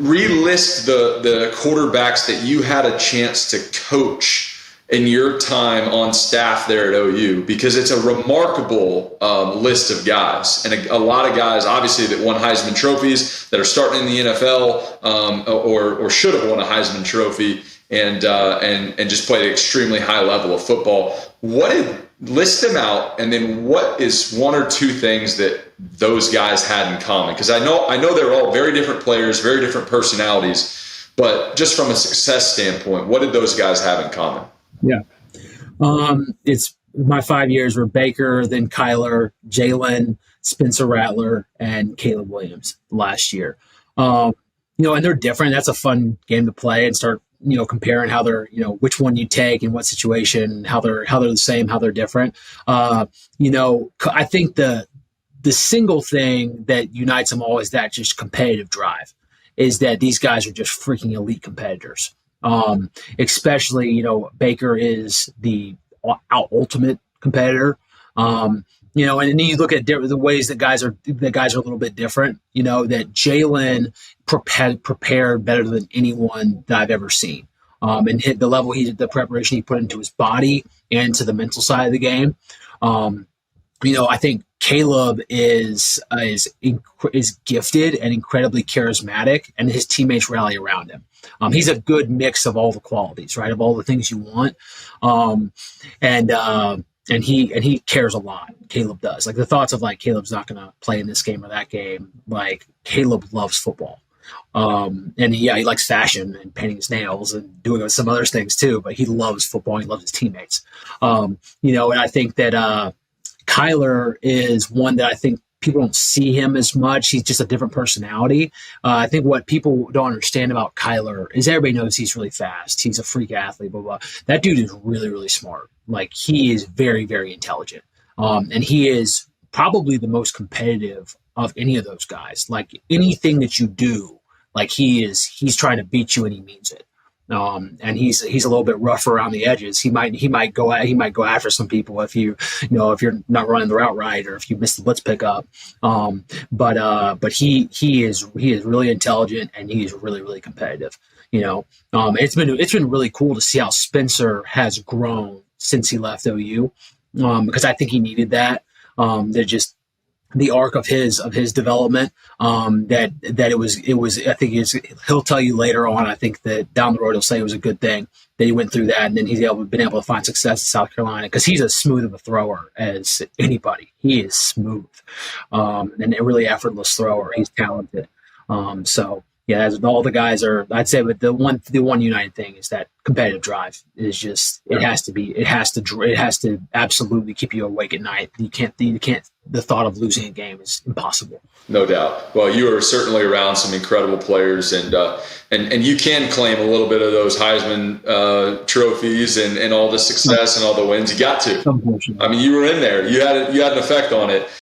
relist the quarterbacks that you had a chance to coach in your time on staff there at OU, because it's a remarkable list of guys, and a lot of guys obviously that won Heisman trophies that are starting in the NFL or should have won a Heisman trophy and just played an extremely high level of football. List them out, and then what is one or two things that those guys had in common? Because I know they're all very different players, very different personalities, but just from a success standpoint, what did those guys have in common? Yeah. It's my 5 years were Baker, then Kyler, Jalen, Spencer Rattler, and Caleb Williams last year. And they're different. That's a fun game to play and start, comparing how they're, which one you take in what situation, how they're the same, how they're different. I think the single thing that unites them all is that just competitive drive, is that these guys are just freaking elite competitors. Especially, Baker is the ultimate competitor. And then you look at the ways that guys are a little bit different, that Jalen prepared better than anyone that I've ever seen. And hit the level the preparation he put into his body and to the mental side of the game. I think Caleb is gifted and incredibly charismatic, and his teammates rally around him. He's a good mix of all the qualities, right? Of all the things you want. And he cares a lot. Caleb does. Like the thoughts of Caleb's not going to play in this game or that game. Like Caleb loves football. And he likes fashion and painting his nails and doing some other things too, but he loves football. He loves his teammates. And I think that, Kyler is one that I think people don't see him as much. He's just a different personality. I think what people don't understand about Kyler is everybody knows he's really fast. He's a freak athlete, blah, blah. That dude is really, really smart. Like he is very, very intelligent. And he is probably the most competitive of any of those guys. Like anything that you do, like he's trying to beat you and he means it. And he's a little bit rough around the edges. He might go after some people if you're not running the route right, or if you miss the blitz pickup. But he is really intelligent, and he's really, really competitive. It's been really cool to see how Spencer has grown since he left OU, because I think he needed that. They're just the arc of his development, that it was, I think he'll tell you later on, I think that down the road, he'll say it was a good thing that he went through that. And then he's been able to find success in South Carolina, because he's as smooth of a thrower as anybody. He is smooth, and a really effortless thrower. He's talented. So yeah, all the guys are, I'd say, but the one united thing is that competitive drive is just, it has to absolutely keep you awake at night. You can't, the thought of losing a game is impossible. No doubt. Well, you are certainly around some incredible players, and you can claim a little bit of those Heisman trophies and all the success and all the wins. You got to. I mean, you were in there. You had an effect on it.